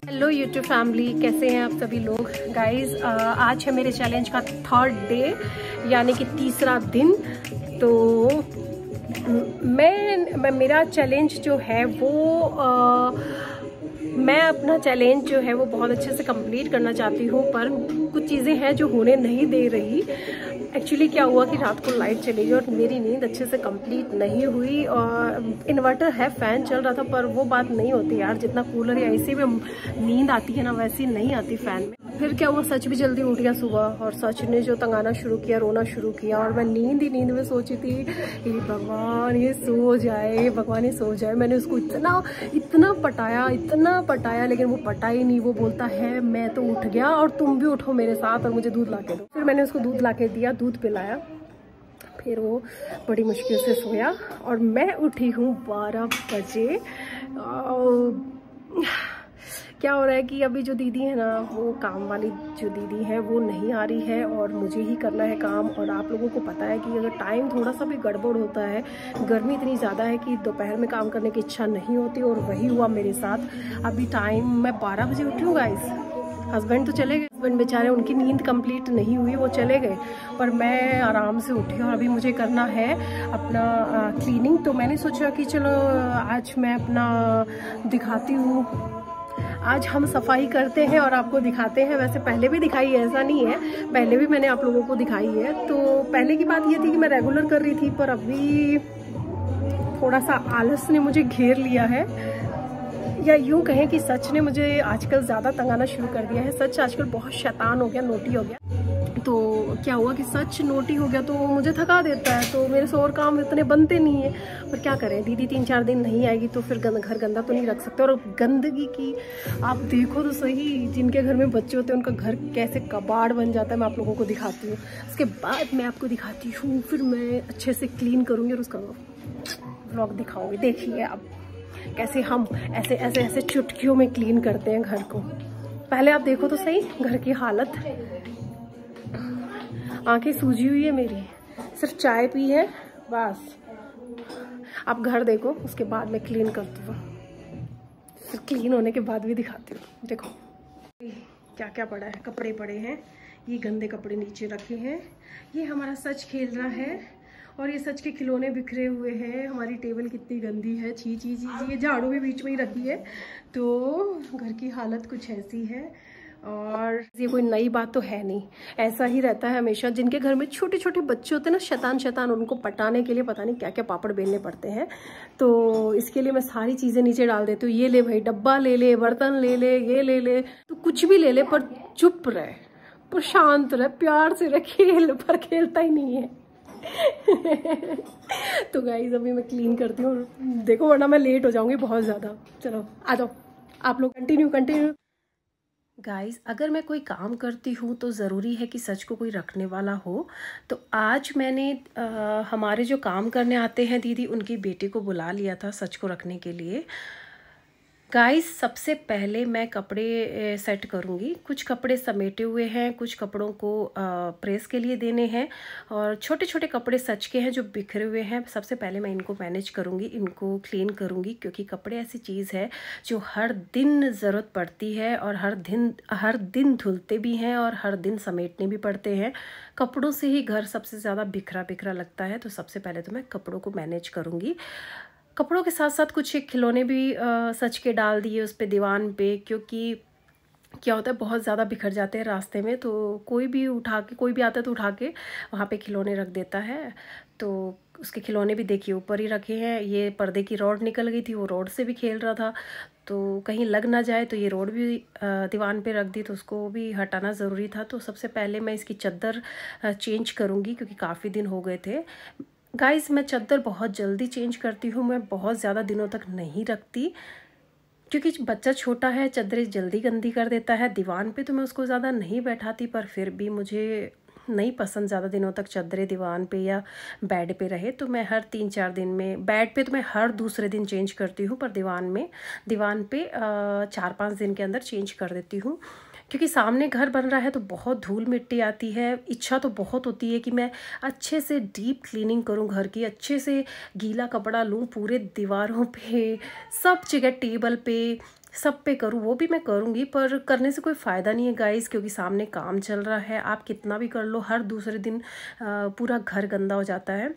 Hello YouTube family, कैसे हैं आप सभी लोग। गाइस आज है मेरे चैलेंज का 3rd डे, यानी कि तीसरा दिन। तो मेरा चैलेंज जो है वो मैं अपना चैलेंज जो है वो बहुत अच्छे से कंप्लीट करना चाहती हूँ, पर कुछ चीज़ें हैं जो होने नहीं दे रही। एक्चुअली क्या हुआ कि रात को लाइट चली गई और मेरी नींद अच्छे से कंप्लीट नहीं हुई। और इन्वर्टर है, फैन चल रहा था, पर वो बात नहीं होती यार। जितना कूलर या एसी में नींद आती है ना, वैसी नहीं आती फैन में। फिर क्या हुआ, सच भी जल्दी उठ गया सुबह, और सच ने जो तंगाना शुरू किया, रोना शुरू किया। और मैं नींद में सोची थी, हे भगवान ये सो जाए, भगवान ये सो जाए। मैंने उसको इतना पटाया, लेकिन वो पटा ही नहीं। वो बोलता है मैं तो उठ गया और तुम भी उठो मेरे साथ और मुझे दूध ला के दो। फिर मैंने उसको दूध ला के दिया, दूध पिलाया, फिर वो बड़ी मुश्किल से सोया। और मैं उठी हूँ 12 बजे। क्या हो रहा है कि अभी जो दीदी है ना, वो काम वाली जो दीदी है वो नहीं आ रही है और मुझे ही करना है काम। और आप लोगों को पता है कि अगर टाइम थोड़ा सा भी गड़बड़ होता है, गर्मी इतनी ज़्यादा है कि दोपहर में काम करने की इच्छा नहीं होती, और वही हुआ मेरे साथ। अभी टाइम मैं 12 बजे उठी हूँ गाइस। हस्बैंड तो चले गए, हस्बैंड बेचारे, उनकी नींद कंप्लीट नहीं हुई, वो चले गए, पर मैं आराम से उठी और अभी मुझे करना है अपना क्लीनिंग। तो मैंने सोचा कि चलो आज मैं अपना दिखाती हूँ, आज हम सफाई करते हैं और आपको दिखाते हैं। वैसे पहले भी दिखाई है, ऐसा नहीं है, पहले भी मैंने आप लोगों को दिखाई है। तो पहले की बात ये थी कि मैं रेगुलर कर रही थी, पर अभी थोड़ा सा आलस ने मुझे घेर लिया है, या यूं कहें कि सच ने मुझे आजकल ज़्यादा तंगाना शुरू कर दिया है। सच आजकल बहुत शैतान हो गया, नोटी हो गया। तो क्या हुआ कि सच नोटी हो गया तो मुझे थका देता है, तो मेरे से और काम इतने बनते नहीं है। पर क्या करें, दीदी 3-4 दिन नहीं आएगी तो फिर घर गंदा तो नहीं रख सकते। और गंदगी की आप देखो तो सही, जिनके घर में बच्चे होते हैं उनका घर कैसे कबाड़ बन जाता है। मैं आप लोगों को दिखाती हूँ, उसके बाद मैं आपको दिखाती हूँ, फिर मैं अच्छे से क्लीन करूँगी और उसका व्लॉग दिखाऊँगी। देखिए आप कैसे हम ऐसे चुटकियों में क्लीन करते हैं घर को। पहले आप देखो तो सही घर की हालत, आंखें सूजी हुई है मेरी, सिर्फ चाय पी है बस। आप घर देखो, उसके बाद मैं क्लीन करती हूँ, फिर क्लीन होने के बाद भी दिखाती हूँ। देखो क्या क्या पड़ा है, कपड़े पड़े हैं, ये गंदे कपड़े नीचे रखे हैं, ये हमारा सच खेल रहा है, और ये सच के खिलौने बिखरे हुए हैं। हमारी टेबल कितनी गंदी है, छी छी छी छी। ये झाड़ू भी बीच में ही रखी है। तो घर की हालत कुछ ऐसी है, और ये कोई नई बात तो है नहीं, ऐसा ही रहता है हमेशा। जिनके घर में छोटे छोटे बच्चे होते हैं ना, शैतान, उनको पटाने के लिए पता नहीं क्या क्या पापड़ बेलने पड़ते हैं। तो इसके लिए मैं सारी चीज़ें नीचे डाल देती हूँ। ये ले भाई, डब्बा ले ले, बर्तन ले ले, ये ले ले, तो कुछ भी ले ले, पर चुप रहे, पर शांत रहे, प्यार से रहे, खेल, पर खेलता ही नहीं है। तो गाइस अभी मैं क्लीन करती हूँ, देखो वरना मैं लेट हो जाऊंगी बहुत ज़्यादा। चलो आ जाओ आप लोग, कंटिन्यू। गाइस अगर मैं कोई काम करती हूँ तो ज़रूरी है कि सच को कोई रखने वाला हो। तो आज मैंने हमारे जो काम करने आते हैं दीदी, उनकी बेटी को बुला लिया था सच को रखने के लिए। गाइस सबसे पहले मैं कपड़े सेट करूँगी। कुछ कपड़े समेटे हुए हैं, कुछ कपड़ों को प्रेस के लिए देने हैं, और छोटे छोटे कपड़े सच के हैं जो बिखरे हुए हैं। सबसे पहले मैं इनको मैनेज करूँगी, इनको क्लीन करूँगी, क्योंकि कपड़े ऐसी चीज़ है जो हर दिन ज़रूरत पड़ती है, और हर दिन धुलते भी हैं और हर दिन समेटने भी पड़ते हैं। कपड़ों से ही घर सबसे ज़्यादा बिखरा बिखरा लगता है। तो सबसे पहले तो मैं कपड़ों को मैनेज करूँगी। कपड़ों के साथ साथ कुछ एक खिलौने भी सच के डाल दिए उस पे, दीवान पे, क्योंकि क्या होता है बहुत ज़्यादा बिखर जाते हैं रास्ते में। तो कोई भी आता है तो उठा के वहाँ पे खिलौने रख देता है। तो उसके खिलौने भी देखिए ऊपर ही रखे हैं। ये पर्दे की रॉड निकल गई थी, वो रॉड से भी खेल रहा था, तो कहीं लग ना जाए, तो ये रॉड भी दीवान पे रख दी, तो उसको भी हटाना ज़रूरी था। तो सबसे पहले मैं इसकी चादर चेंज करूँगी, क्योंकि काफ़ी दिन हो गए थे। गाइस मैं चादर बहुत जल्दी चेंज करती हूँ, मैं बहुत ज़्यादा दिनों तक नहीं रखती, क्योंकि बच्चा छोटा है, चादरें जल्दी गंदी कर देता है। दीवान पे तो मैं उसको ज़्यादा नहीं बैठाती, पर फिर भी मुझे नहीं पसंद ज़्यादा दिनों तक चादरें दीवान पे या बेड पे रहे। तो मैं हर 3-4 दिन में, बेड पे तो मैं हर दूसरे दिन चेंज करती हूँ, पर दीवान पे 4-5 दिन के अंदर चेंज कर देती हूँ। क्योंकि सामने घर बन रहा है तो बहुत धूल मिट्टी आती है। इच्छा तो बहुत होती है कि मैं अच्छे से डीप क्लीनिंग करूं घर की, अच्छे से गीला कपड़ा लूं, पूरे दीवारों पे, सब जगह, टेबल पे, सब पे करूं। वो भी मैं करूंगी, पर करने से कोई फ़ायदा नहीं है गाइस, क्योंकि सामने काम चल रहा है। आप कितना भी कर लो, हर दूसरे दिन पूरा घर गंदा हो जाता है।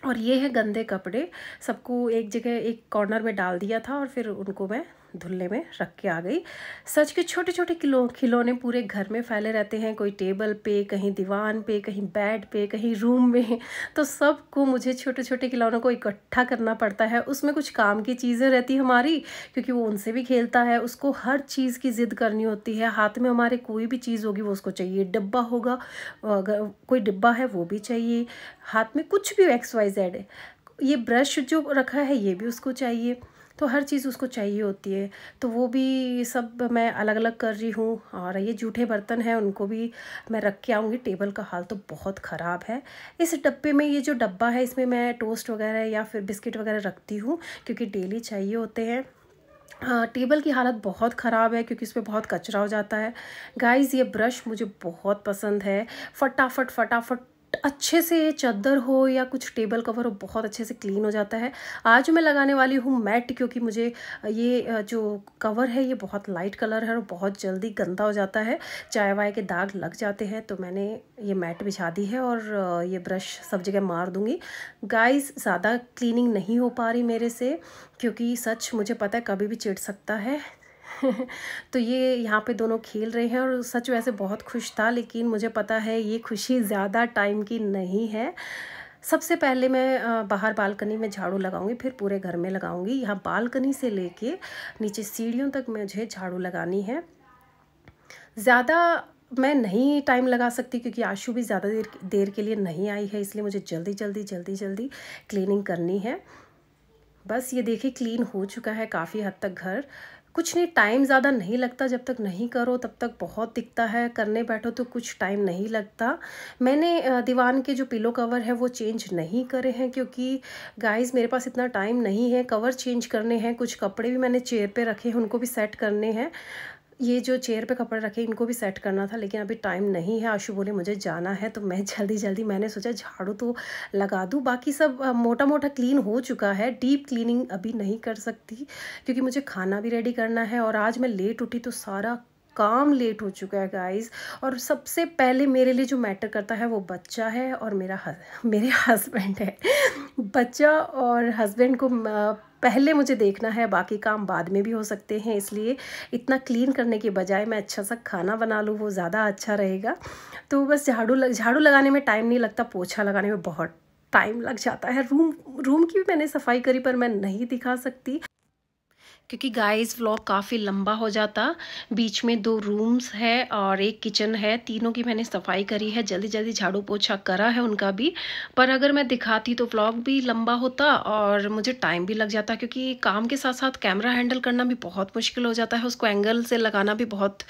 और ये है गंदे कपड़े, सबको एक जगह एक कॉर्नर में डाल दिया था और फिर उनको मैं धुलने में रख के आ गई। सच के छोटे छोटे खिलौने पूरे घर में फैले रहते हैं, कोई टेबल पे, कहीं दीवान पे, कहीं बेड पे, कहीं रूम में। तो सबको मुझे छोटे छोटे खिलौनों को इकट्ठा करना पड़ता है। उसमें कुछ काम की चीज़ें रहती हमारी, क्योंकि वो उनसे भी खेलता है, उसको हर चीज़ की ज़िद करनी होती है। हाथ में हमारे कोई भी चीज़ होगी वो उसको चाहिए, डिब्बा होगा, अगर कोई डिब्बा है वो भी चाहिए, हाथ में कुछ भी XYZ है, ये ब्रश जो रखा है ये भी उसको चाहिए। तो हर चीज़ उसको चाहिए होती है। तो वो भी सब मैं अलग अलग कर रही हूँ। और ये जूठे बर्तन हैं उनको भी मैं रख के आऊँगी। टेबल का हाल तो बहुत ख़राब है। इस डब्बे में, ये जो डब्बा है इसमें मैं टोस्ट वगैरह या फिर बिस्किट वगैरह रखती हूँ, क्योंकि डेली चाहिए होते हैं। हाँ, टेबल की हालत बहुत ख़राब है क्योंकि इसमें बहुत कचरा हो जाता है। गाइस, ये ब्रश मुझे बहुत पसंद है। फटाफट फटाफट अच्छे से चादर हो या कुछ टेबल कवर हो, बहुत अच्छे से क्लीन हो जाता है। आज मैं लगाने वाली हूँ मैट, क्योंकि मुझे ये जो कवर है ये बहुत लाइट कलर है और बहुत जल्दी गंदा हो जाता है, चाय वाय के दाग लग जाते हैं। तो मैंने ये मैट बिछा दी है और ये ब्रश सब जगह मार दूँगी। गाइस, ज़्यादा क्लीनिंग नहीं हो पा रही मेरे से, क्योंकि सच मुझे पता है कभी भी चिढ़ सकता है। तो ये यहाँ पे दोनों खेल रहे हैं और सच वैसे बहुत खुश था, लेकिन मुझे पता है ये खुशी ज़्यादा टाइम की नहीं है। सबसे पहले मैं बाहर बालकनी में झाड़ू लगाऊंगी, फिर पूरे घर में लगाऊंगी। यहाँ बालकनी से लेके नीचे सीढ़ियों तक मुझे झाड़ू लगानी है। ज़्यादा मैं नहीं टाइम लगा सकती, क्योंकि आशु भी ज़्यादा देर के लिए नहीं आई है, इसलिए मुझे जल्दी जल्दी जल्दी जल्दी क्लीनिंग करनी है। बस ये देखिए, क्लीन हो चुका है काफ़ी हद तक घर। कुछ नहीं, टाइम ज़्यादा नहीं लगता, जब तक नहीं करो तब तक बहुत दिखता है, करने बैठो तो कुछ टाइम नहीं लगता। मैंने दीवान के जो पिलो कवर है वो चेंज नहीं करे हैं, क्योंकि गाइस मेरे पास इतना टाइम नहीं है। कवर चेंज करने हैं, कुछ कपड़े भी मैंने चेयर पे रखे हैं, उनको भी सेट करने हैं। ये जो चेयर पे कपड़े रखे इनको भी सेट करना था, लेकिन अभी टाइम नहीं है। आशु बोले मुझे जाना है, तो मैं जल्दी जल्दी मैंने सोचा झाड़ू तो लगा दूँ। बाकी सब मोटा मोटा क्लीन हो चुका है। डीप क्लीनिंग अभी नहीं कर सकती, क्योंकि मुझे खाना भी रेडी करना है। और आज मैं लेट उठी तो सारा काम लेट हो चुका है गाइस। और सबसे पहले मेरे लिए जो मैटर करता है वो बच्चा है और मेरे हस्बैंड है। बच्चा और हस्बैंड को पहले मुझे देखना है, बाकी काम बाद में भी हो सकते हैं। इसलिए इतना क्लीन करने के बजाय मैं अच्छा सा खाना बना लूँ, वो ज़्यादा अच्छा रहेगा। तो बस झाड़ू लगाने में टाइम नहीं लगता, पोछा लगाने में बहुत टाइम लग जाता है। रूम की भी मैंने सफाई करी, पर मैं नहीं दिखा सकती, क्योंकि गाइस व्लॉग काफ़ी लंबा हो जाता। बीच में 2 रूम्स है और एक किचन है, तीनों की मैंने सफाई करी है, जल्दी जल्दी झाड़ू पोछा करा है उनका भी। पर अगर मैं दिखाती तो व्लॉग भी लंबा होता और मुझे टाइम भी लग जाता, क्योंकि काम के साथ साथ कैमरा हैंडल करना भी बहुत मुश्किल हो जाता है, उसको एंगल से लगाना भी बहुत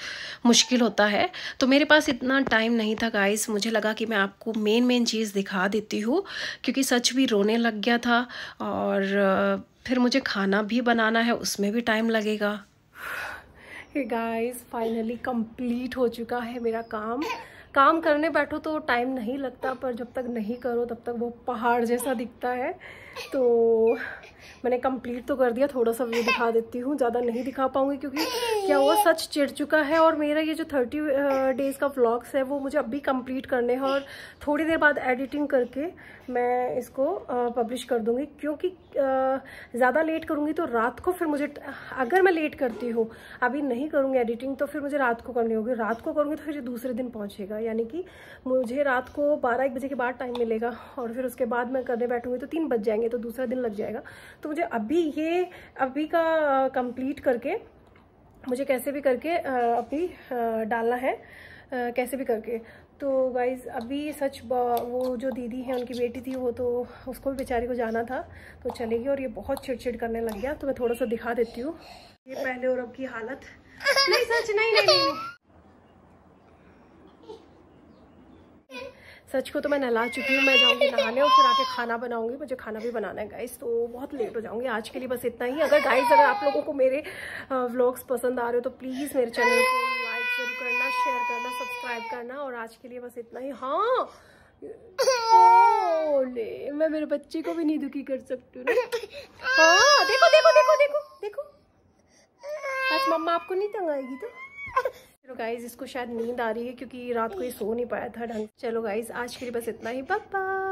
मुश्किल होता है। तो मेरे पास इतना टाइम नहीं था गाइस। मुझे लगा कि मैं आपको मेन चीज़ दिखा देती हूँ, क्योंकि सच भी रोने लग गया था और फिर मुझे खाना भी बनाना है, उसमें भी टाइम लगेगा। गाइस, फाइनली कंप्लीट हो चुका है मेरा काम करने बैठो तो टाइम नहीं लगता, पर जब तक नहीं करो तब तक वो पहाड़ जैसा दिखता है। तो मैंने कंप्लीट तो कर दिया। थोड़ा सा व्यू दिखा देती हूँ, ज़्यादा नहीं दिखा पाऊँगी, क्योंकि क्या हुआ, सच चिढ़ चुका है। और मेरा ये जो 30 डेज़ का व्लॉग्स है वो मुझे अभी कंप्लीट करने हैं, और थोड़ी देर बाद एडिटिंग करके मैं इसको पब्लिश कर दूँगी। क्योंकि ज़्यादा लेट करूँगी तो रात को फिर मुझे, अगर मैं लेट करती हूँ, अभी नहीं करूँगी एडिटिंग, तो फिर मुझे रात को करनी होगी। रात को करूँगी तो फिर दूसरे दिन पहुँचेगा, यानी कि मुझे रात को 12-1 बजे के बाद टाइम मिलेगा, और फिर उसके बाद मैं करने बैठूँगी तो 3 बज जाएंगे, तो दूसरा दिन लग जाएगा। तो मुझे अभी का कंप्लीट करके मुझे कैसे भी करके अभी डालना है, कैसे भी करके। तो गाइज़, अभी सच वो जो दीदी है उनकी बेटी थी, वो तो उसको भी बेचारी को जाना था, तो चलेगी। और ये बहुत चिड़चिड़ करने लग गया, तो मैं थोड़ा सा दिखा देती हूँ ये पहले और अब की हालत। नहीं सच, नहीं। सच को तो मैं नहला चुकी हूँ, मैं जाऊँगी नहाने और फिर आके खाना बनाऊँगी। मुझे खाना भी बनाना है गाइस, तो बहुत लेट हो जाऊँगी। आज के लिए बस इतना ही। अगर आप लोगों को मेरे व्लॉग्स पसंद आ रहे हो तो प्लीज़ मेरे चैनल को लाइक ज़रूर करना। शेयर करना, सब्सक्राइब करना, और आज के लिए बस इतना ही। हाँ ओले, मैं मेरे बच्चे को भी नहीं दुखी कर सकती हूँ ना। हाँ देखो देखो देखो देखो देखो, आज मम्मा आपको नहीं तंगाएगी तो। चलो गाइज, इसको शायद नींद आ रही है क्योंकि रात को ये सो नहीं पाया था ढंग। चलो गाइज, आज के लिए बस इतना ही, बाय बाय।